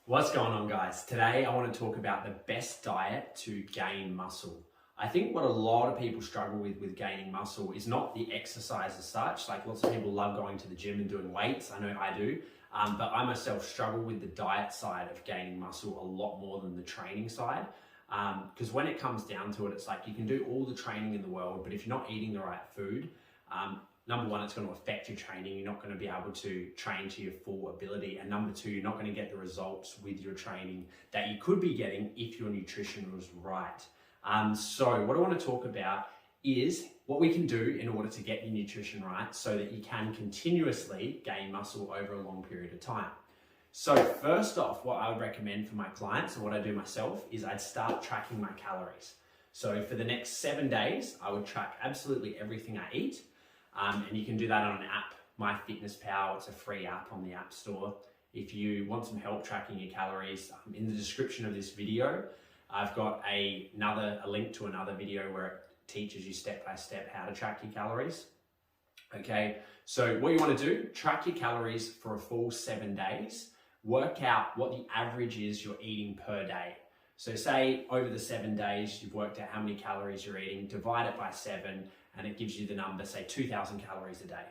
What's going on, guys? Today I want to talk about the best diet to gain muscle. I think what a lot of people struggle with gaining muscle is not the exercise as such. Like, lots of people love going to the gym and doing weights. I know I do. But I myself struggle with the diet side of gaining muscle a lot more than the training side. Because when it comes down to it, it's like you can do all the training in the world, but if you're not eating the right food, number one, it's going to affect your training. You're not going to be able to train to your full ability. And number two, you're not going to get the results with your training that you could be getting if your nutrition was right. So what I want to talk about is what we can do in order to get your nutrition right so that you can continuously gain muscle over a long period of time. So first off, what I would recommend for my clients and what I do myself is I'd start tracking my calories. So for the next 7 days, I would track absolutely everything I eat. And you can do that on an app, MyFitnessPal. It's a free app on the App Store. If you want some help tracking your calories, in the description of this video, I've got a link to another video where it teaches you step by step how to track your calories. Okay, so what you want to do, track your calories for a full 7 days, work out what the average is you're eating per day. So say over the 7 days, you've worked out how many calories you're eating, divide it by 7, and it gives you the number, say 2,000 calories a day.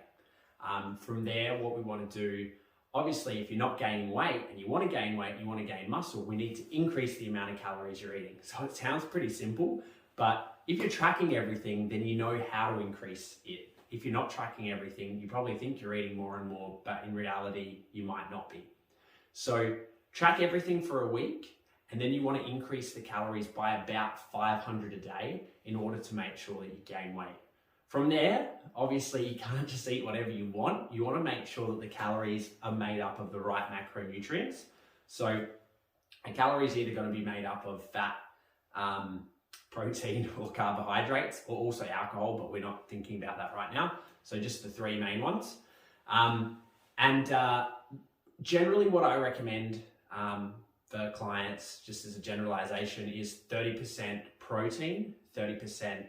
From there, what we want to do, obviously, if you're not gaining weight and you want to gain weight, you want to gain muscle, we need to increase the amount of calories you're eating. So it sounds pretty simple, but if you're tracking everything, then you know how to increase it. If you're not tracking everything, you probably think you're eating more and more, but in reality, you might not be. So track everything for a week, and then you want to increase the calories by about 500 a day in order to make sure that you gain weight. From there, obviously, you can't just eat whatever you want. You want to make sure that the calories are made up of the right macronutrients. So a calorie is either going to be made up of fat, protein, or carbohydrates, or also alcohol, but we're not thinking about that right now. So just the three main ones. Generally what I recommend for clients, just as a generalization, is 30% protein, 30%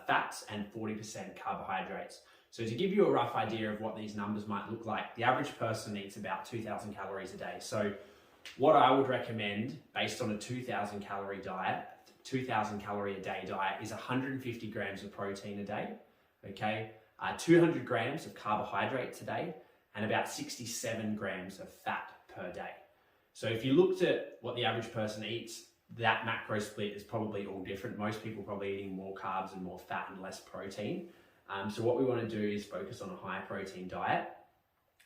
fats, and 40% carbohydrates. So to give you a rough idea of what these numbers might look like, the average person eats about 2,000 calories a day. So what I would recommend based on a 2,000 calorie diet, 2,000 calorie a day diet, is 150 grams of protein a day, okay? 200 grams of carbohydrates a day, and about 67 grams of fat per day. So if you looked at what the average person eats, that macro split is probably all different. Most people are probably eating more carbs and more fat and less protein. So what we want to do is focus on a high protein diet.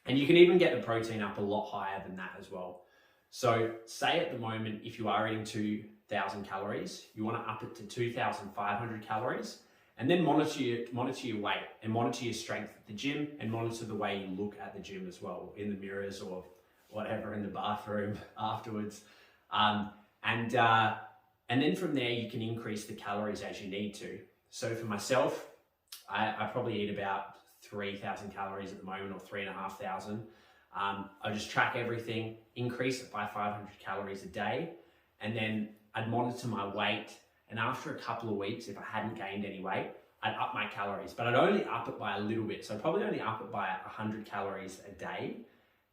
And you can even get the protein up a lot higher than that as well. So say at the moment, if you are eating 2,000 calories, you want to up it to 2,500 calories, and then monitor your weight and monitor your strength at the gym and monitor the way you look at the gym as well, in the mirrors or whatever, in the bathroom afterwards. And then from there, you can increase the calories as you need to. So for myself, I probably eat about 3,000 calories at the moment, or 3,500. I just track everything, increase it by 500 calories a day, and then I'd monitor my weight. And after a couple of weeks, if I hadn't gained any weight, I'd up my calories, but I'd only up it by a little bit. So I'd probably only up it by 100 calories a day.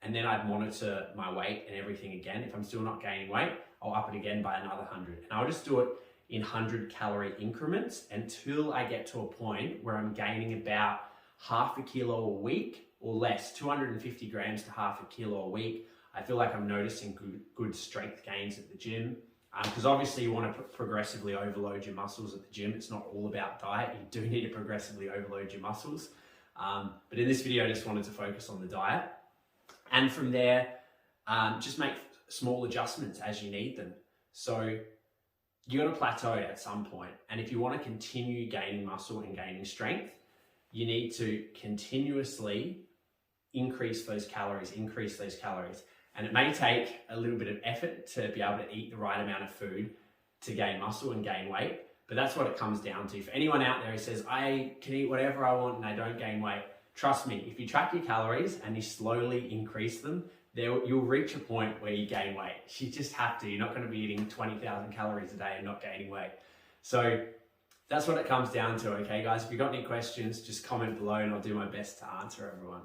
And then I'd monitor my weight and everything again. If I'm still not gaining weight, I'll up it again by another 100. And I'll just do it in 100 calorie increments until I get to a point where I'm gaining about half a kilo a week or less, 250 grams to half a kilo a week. I feel like I'm noticing good strength gains at the gym. Because obviously you want to progressively overload your muscles at the gym. It's not all about diet. You do need to progressively overload your muscles. But in this video, I just wanted to focus on the diet. And from there, just make small adjustments as you need them. So you're going to plateau at some point. And if you want to continue gaining muscle and gaining strength, you need to continuously increase those calories. And it may take a little bit of effort to be able to eat the right amount of food to gain muscle and gain weight. But that's what it comes down to. For anyone out there who says, I can eat whatever I want and I don't gain weight, trust me, if you track your calories and you slowly increase them, you'll reach a point where you gain weight. You just have to. You're not going to be eating 20,000 calories a day and not gaining weight. So that's what it comes down to, okay, guys? If you've got any questions, just comment below and I'll do my best to answer everyone.